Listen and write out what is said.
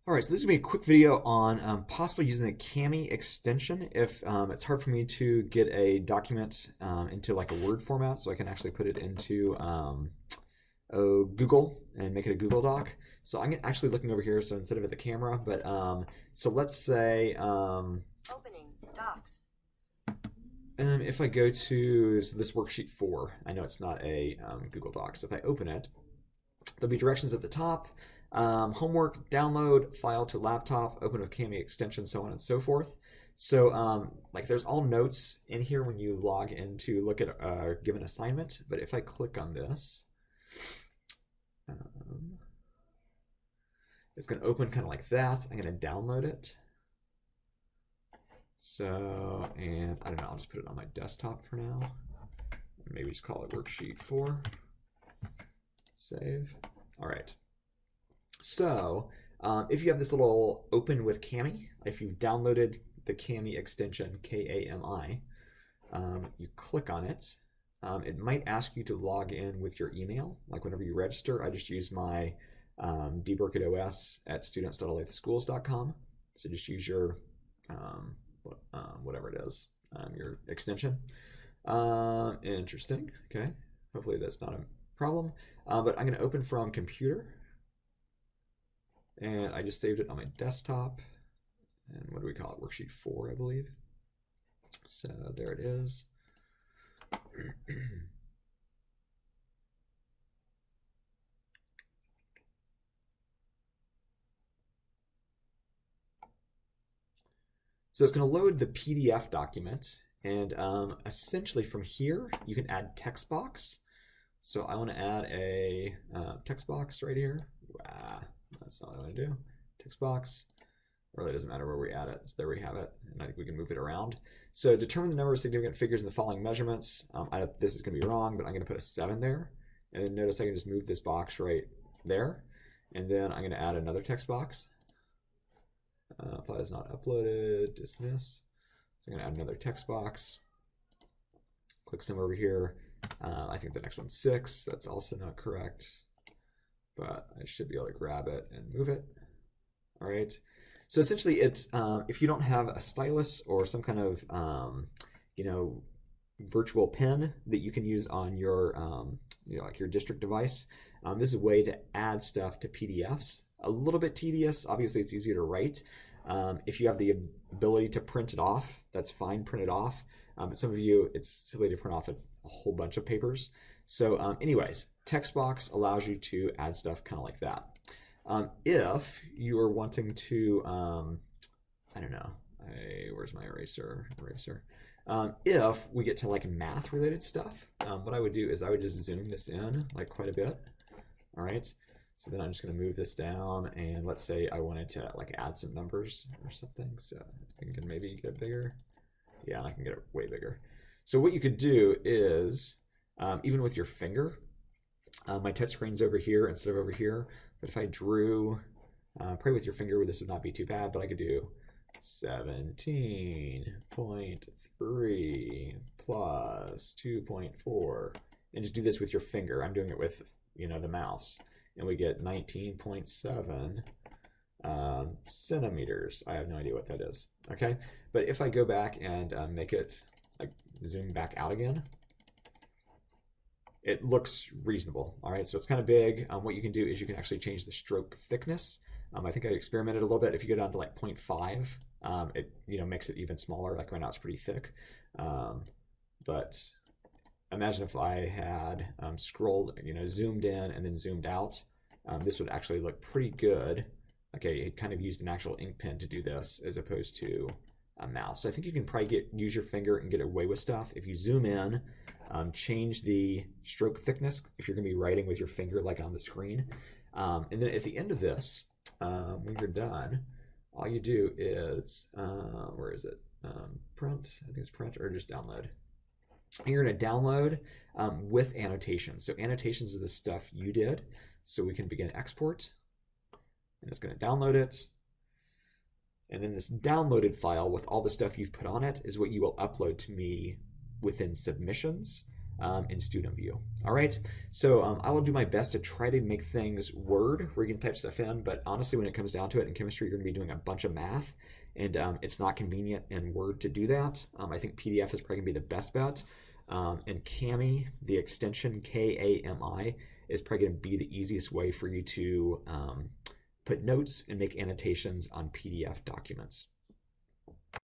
All right, so this is going to be a quick video on possibly using the Kami extension if it's hard for me to get a document into like a Word format, so I can actually put it into Google and make it a Google Doc. So I'm actually looking over here, so instead of at the camera, but so let's say Opening Docs. if I go to this worksheet 4, I know it's not a Google Docs. If I open it, there'll be directions at the top. Homework, download, file to laptop, open with Kami extension, so on and so forth. So like there's all notes in here when you log in to look at a given assignment. But if I click on this, it's going to open kind of like that. I'm going to download it. So, and I don't know, I'll just put it on my desktop for now. Maybe just call it worksheet 4. Save. All right. So if you have this little open with Kami, if you've downloaded the Kami extension, Kami, you click on it. It might ask you to log in with your email. Like whenever you register, I just use my dburkettos@students.olatheschools.com. So just use your whatever it is, your extension. Interesting. Okay. Hopefully that's not a problem. But I'm going to open from computer. And I just saved it on my desktop. And what do we call it? Worksheet 4, I believe. So there it is. So it's going to load the PDF document. And essentially from here, you can add text box. So I want to add a text box right here. Wow. That's not what I want to do. Text box. Really doesn't matter where we add it. So there we have it. And I think we can move it around. So determine the number of significant figures in the following measurements. This is going to be wrong, but I'm going to put a 7 there. And then notice I can just move this box right there. And then I'm going to add another text box. File is not uploaded. Dismiss. So I'm going to add another text box. Click some over here. I think the next one's 6. That's also not correct. But I should be able to grab it and move it. All right. So essentially, it's if you don't have a stylus or some kind of virtual pen that you can use on your like your district device, this is a way to add stuff to PDFs. A little bit tedious. Obviously, it's easier to write. If you have the ability to print it off, that's fine. Print it off. But some of you, it's silly to print off a whole bunch of papers. So anyways, text box allows you to add stuff kind of like that. If you are wanting to, I don't know, where's my eraser? If we get to like math related stuff, what I would do is I would just zoom this in like quite a bit. All right. So then I'm just going to move this down, and let's say I wanted to like add some numbers or something. So I can maybe get bigger. Yeah, I can get it way bigger. So what you could do is, even with your finger, my touch screen's over here instead of over here. But if I drew, probably with your finger, this would not be too bad, but I could do 17.3 plus 2.4, and just do this with your finger. I'm doing it with, the mouse, and we get 19.7 centimeters. I have no idea what that is. Okay, but if I go back and make it like zoom back out again, it looks reasonable. All right, so it's kind of big. What you can do is you can actually change the stroke thickness. I think I experimented a little bit. If you go down to like 0.5, it makes it even smaller. Like right now it's pretty thick. But imagine if I had scrolled, zoomed in and then zoomed out. This would actually look pretty good. Okay, it kind of used an actual ink pen to do this as opposed to a mouse. So I think you can probably use your finger and get away with stuff. If you zoom in, change the stroke thickness if you're going to be writing with your finger like on the screen. And then at the end of this, when you're done, all you do is, where is it? Print, I think it's print, or just download. And you're going to download with annotations. So annotations are the stuff you did. So we can begin export. And it's going to download it. And then this downloaded file with all the stuff you've put on it is what you will upload to me within submissions. in Student View. All right, so I will do my best to try to make things Word where you can type stuff in, but honestly, when it comes down to it in chemistry, you're going to be doing a bunch of math, and it's not convenient in Word to do that. I think PDF is probably going to be the best bet. And Kami, the extension KAMI, is probably going to be the easiest way for you to put notes and make annotations on PDF documents.